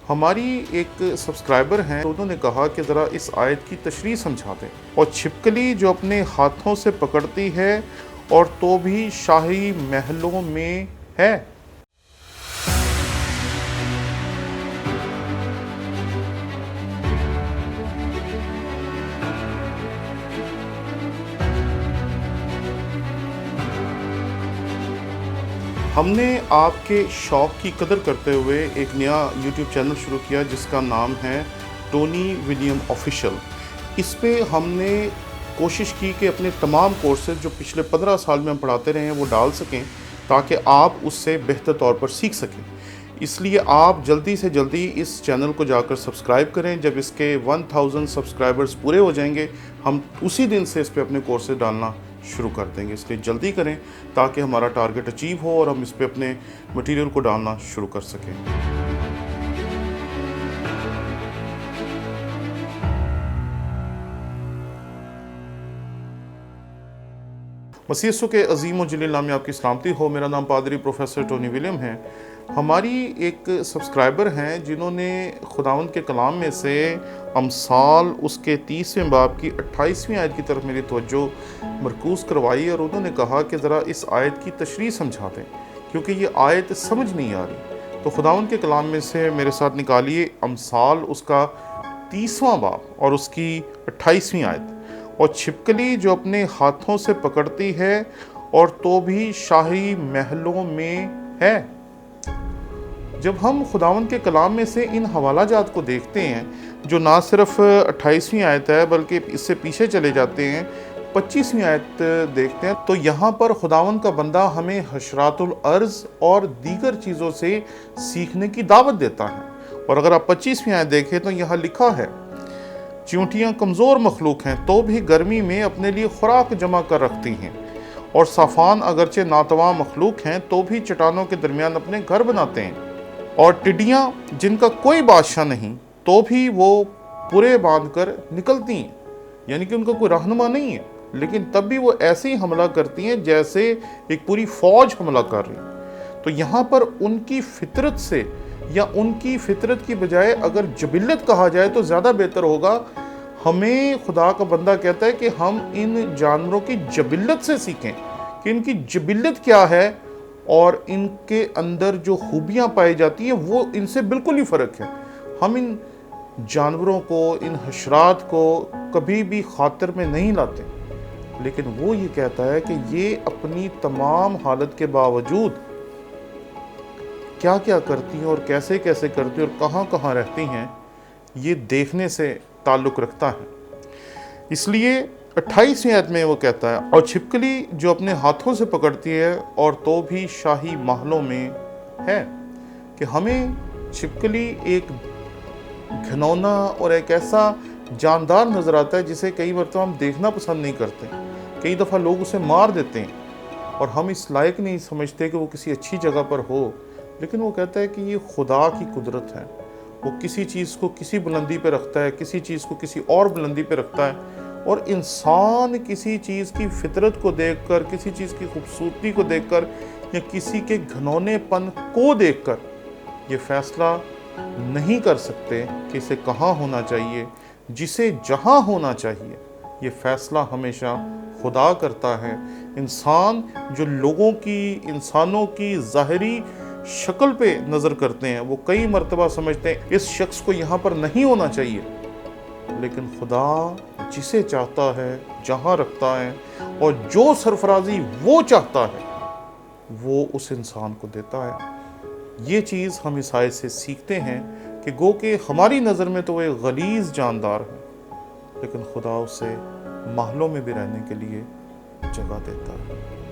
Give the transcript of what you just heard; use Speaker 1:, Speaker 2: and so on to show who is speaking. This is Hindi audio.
Speaker 1: हमारी एक सब्सक्राइबर हैं, तो उन्होंने कहा कि ज़रा इस आयत की तशरीह समझा दें। और छिपकली जो अपने हाथों से पकड़ती है और तो भी शाही महलों में है। हमने आपके शौक़ की कदर करते हुए एक नया यूट्यूब चैनल शुरू किया जिसका नाम है टोनी विलियम ऑफिशियल। इस पे हमने कोशिश की कि अपने तमाम कोर्सेज जो पिछले 15 साल में हम पढ़ाते रहे हैं वो डाल सकें ताकि आप उससे बेहतर तौर पर सीख सकें। इसलिए आप जल्दी से जल्दी इस चैनल को जाकर सब्सक्राइब करें। जब इसके 1000 सब्सक्राइबर्स पूरे हो जाएंगे हम उसी दिन से इस पे अपने कोर्सेज डालना शुरू कर देंगे। इसलिए जल्दी करें ताकि हमारा टारगेट अचीव हो और हम इस पे अपने मटेरियल को डालना शुरू कर सकें। मसीह यीशु के अजीम और जलील नाम में आपकी सलामती हो। मेरा नाम पादरी प्रोफेसर टोनी विलियम है। हमारी एक सब्सक्राइबर हैं जिन्होंने खुदावंद के कलाम में से अमसाल उसके 30वें बाब की 28वीं आयत की तरफ मेरी तवज्जो मरकूज़ करवाई और उन्होंने कहा कि ज़रा इस आयत की तशरीह समझा दें क्योंकि ये आयत समझ नहीं आ रही। तो खुदावंद के कलाम में से मेरे साथ निकालिए अमसाल उसका 30वां बाब और उसकी 28वीं आयत। और छिपकली जो अपने हाथों से पकड़ती है और तो भी शाही महलों में है। जब हम खुदावंद के कलाम में से इन हवाला जात को देखते हैं जो ना सिर्फ 28वीं आयत है बल्कि इससे पीछे चले जाते हैं 25वीं आयत देखते हैं, तो यहाँ पर खुदावंद का बंदा हमें हशरातुल अर्ज़ और दीगर चीज़ों से सीखने की दावत देता है। और अगर आप 25वीं आयत देखें तो यहाँ लिखा है, चींटियाँ कमज़ोर मखलूक हैं तो भी गर्मी में अपने लिए खुराक जमा कर रखती हैं, और साफ़ान अगरचे नातवा मखलूक हैं तो भी चट्टानों के दरमियान अपने घर बनाते हैं। और टिड्डियाँ जिनका कोई बादशाह नहीं तो भी वो पुरे बांध कर निकलती हैं, यानी कि उनका कोई रहनुमा नहीं है, लेकिन तब भी वो ऐसे ही हमला करती हैं जैसे एक पूरी फ़ौज हमला कर रही है। तो यहाँ पर उनकी फितरत से या उनकी फितरत की बजाय अगर जबिल्लत कहा जाए तो ज़्यादा बेहतर होगा। हमें खुदा का बंदा कहता है कि हम इन जानवरों की जबिल्लत से सीखें कि इनकी जबिल्लत क्या है और इनके अंदर जो खूबियाँ पाई जाती हैं वो इनसे बिल्कुल ही फ़र्क है। हम इन जानवरों को, इन हशरात को कभी भी खातिर में नहीं लाते, लेकिन वो ये कहता है कि ये अपनी तमाम हालत के बावजूद क्या क्या करती हैं और कैसे कैसे करती हैं और कहाँ कहाँ रहती हैं, ये देखने से ताल्लुक़ रखता है। इसलिए 28वीं आयत में वो कहता है, और छिपकली जो अपने हाथों से पकड़ती है और तो भी शाही महलों में है। कि हमें छिपकली एक घिनौना और एक ऐसा जानदार नज़र आता है जिसे कई बार तो हम देखना पसंद नहीं करते। कई दफ़ा लोग उसे मार देते हैं और हम इस लायक नहीं समझते कि वो किसी अच्छी जगह पर हो, लेकिन वो कहता है कि ये खुदा की कुदरत है। वो किसी चीज़ को किसी बुलंदी पे रखता है, किसी चीज़ को किसी और बुलंदी पे रखता है, और इंसान किसी चीज़ की फितरत को देखकर, किसी चीज़ की खूबसूरती को देखकर या किसी के घनौनेपन को देखकर ये फैसला नहीं कर सकते कि इसे कहाँ होना चाहिए, जिसे जहाँ होना चाहिए। ये फैसला हमेशा खुदा करता है। इंसान जो लोगों की, इंसानों की ज़ाहिरी शक्ल पे नज़र करते हैं, वो कई मर्तबा समझते हैं इस शख्स को यहाँ पर नहीं होना चाहिए, लेकिन खुदा जिसे चाहता है जहाँ रखता है, और जो सरफराजी वो चाहता है वो उस इंसान को देता है। ये चीज़ हम इस आयत से सीखते हैं कि गो के हमारी नज़र में तो वो एक गलीज़ जानदार है, लेकिन खुदा उसे महलों में भी रहने के लिए जगह देता है।